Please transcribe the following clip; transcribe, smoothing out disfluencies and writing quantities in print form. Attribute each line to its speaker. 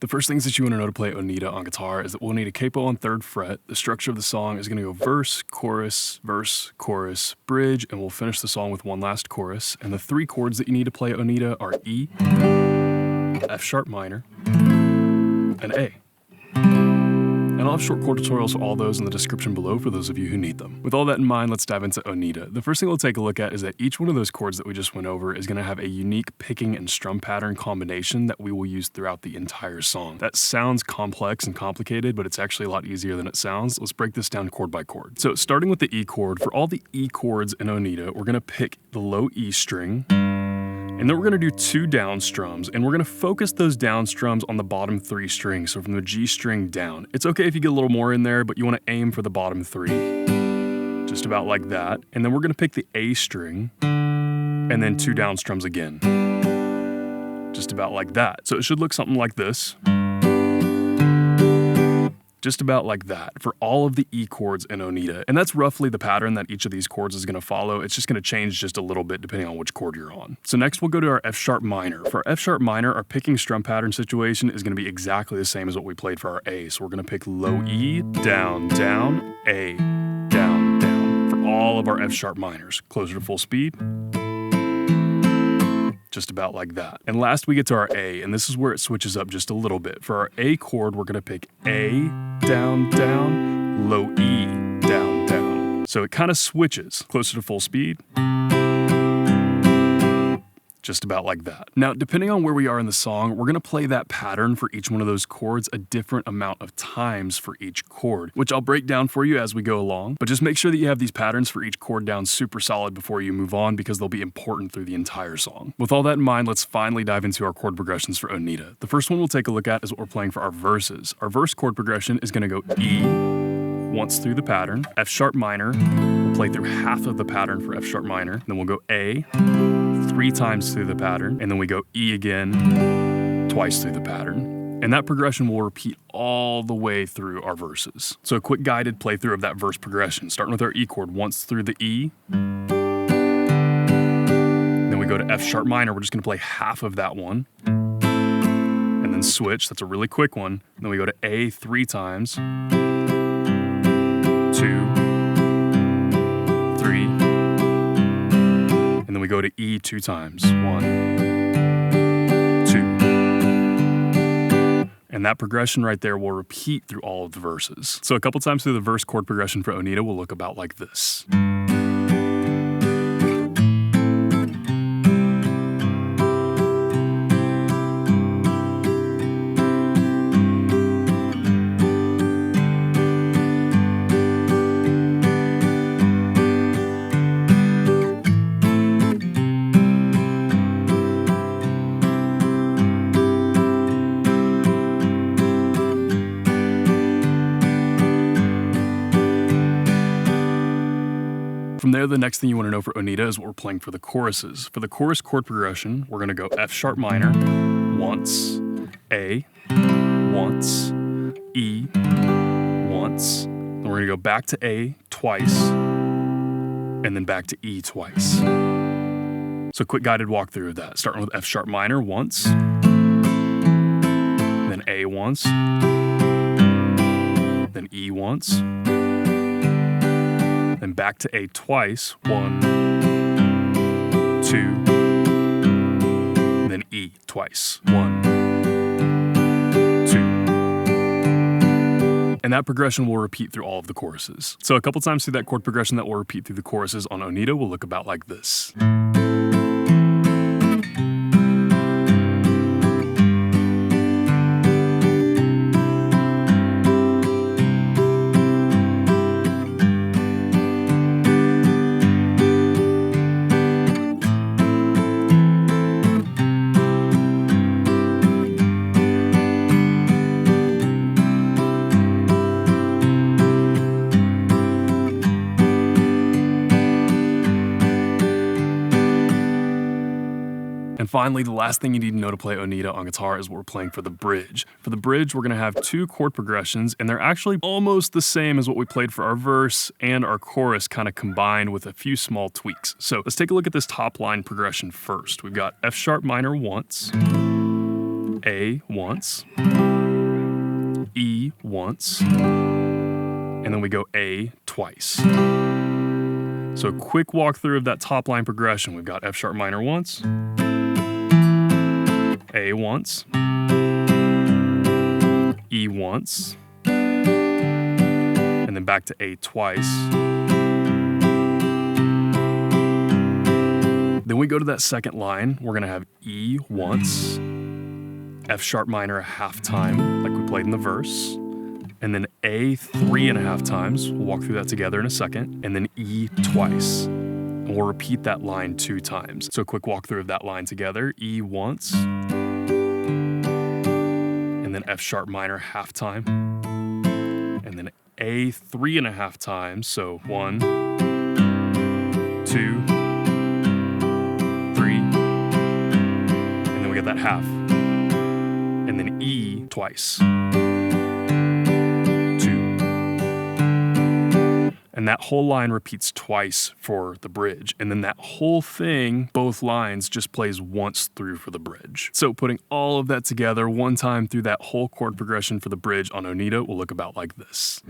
Speaker 1: The first things that you want to know to play Oneida on guitar is that we'll need a capo on 3rd fret. The structure of the song is going to go verse, chorus, bridge, and we'll finish the song with one last chorus. And the 3 chords that you need to play Oneida are E, F sharp minor, and A. And I'll have short chord tutorials for all those in the description below for those of you who need them. With all that in mind, let's dive into Oneida. The first thing we'll take a look at is that each one of those chords that we just went over is going to have a unique picking and strum pattern combination that we will use throughout the entire song. That sounds complex and complicated, but it's actually a lot easier than it sounds. Let's break this down chord by chord. So starting with the E chord, for all the E chords in Oneida, we're going to pick the low E string, and then we're going to do 2 down strums, and we're going to focus those down strums on the bottom 3 strings, so from the G string down. It's okay if you get a little more in there, but you want to aim for the bottom 3. Just about like that. And then we're going to pick the A string, and then 2 down strums again. Just about like that. So it should look something like this. Just about like that for all of the E chords in Oneida. And that's roughly the pattern that each of these chords is going to follow. It's just going to change just a little bit depending on which chord you're on. So next we'll go to our F sharp minor. For our F sharp minor, our picking strum pattern situation is going to be exactly the same as what we played for our A. So we're going to pick low E, down, down, A, down, down for all of our F sharp minors. Closer to full speed. Just about like that. And last we get to our A, and this is where it switches up just a little bit. For our A chord, we're gonna pick A, down, down, low E, down, down. So it kind of switches closer to full speed. Just about like that. Now, depending on where we are in the song, we're gonna play that pattern for each one of those chords a different amount of times for each chord, which I'll break down for you as we go along. But just make sure that you have these patterns for each chord down super solid before you move on, because they'll be important through the entire song. With all that in mind, let's finally dive into our chord progressions for Oneida. The first one we'll take a look at is what we're playing for our verses. Our verse chord progression is gonna go E once through the pattern, F sharp minor, we'll play through half of the pattern for F sharp minor, then we'll go A, 3 times through the pattern, and then we go E again, twice through the pattern. And that progression will repeat all the way through our verses. So a quick guided playthrough of that verse progression, starting with our E chord, once through the E. Then we go to F sharp minor, we're just gonna play half of that one. And then switch, that's a really quick one. And then we go to A 3 times, 2, 3, and then we go to E 2 times, 1, 2. And that progression right there will repeat through all of the verses. So a couple times through the verse chord progression for Oneida will look about like this. From there, the next thing you want to know for Oneida is what we're playing for the choruses. For the chorus chord progression, we're going to go F sharp minor, once, A, once, E, once. Then we're going to go back to A twice, and then back to E twice. So quick guided walkthrough of that, starting with F sharp minor once, then A once, then E once, then back to A twice, 1, 2, then E twice, 1, 2. And that progression will repeat through all of the choruses. So a couple times through that chord progression that will repeat through the choruses on Oneida will look about like this. And finally, the last thing you need to know to play Oneida on guitar is what we're playing for the bridge. For the bridge, we're gonna have 2 chord progressions, and they're actually almost the same as what we played for our verse and our chorus, kind of combined with a few small tweaks. So let's take a look at this top line progression first. We've got F sharp minor once, A once, E once, and then we go A twice. So a quick walkthrough of that top line progression. We've got F sharp minor once, A once, E once, and then back to A twice. Then we go to that second line. We're gonna have E once, F sharp minor a half time, like we played in the verse, and then A 3.5 times. We'll walk through that together in a second, and then E twice. And we'll repeat that line 2 times. So a quick walkthrough of that line together. E once, and then F sharp minor half time, and then A 3.5 times. So 1, 2, 3, and then we get that half. And then E twice. 2. And that whole line repeats twice for the bridge. And then that whole thing, both lines, just plays once through for the bridge. So putting all of that together one time through that whole chord progression for the bridge on Oneida will look about like this.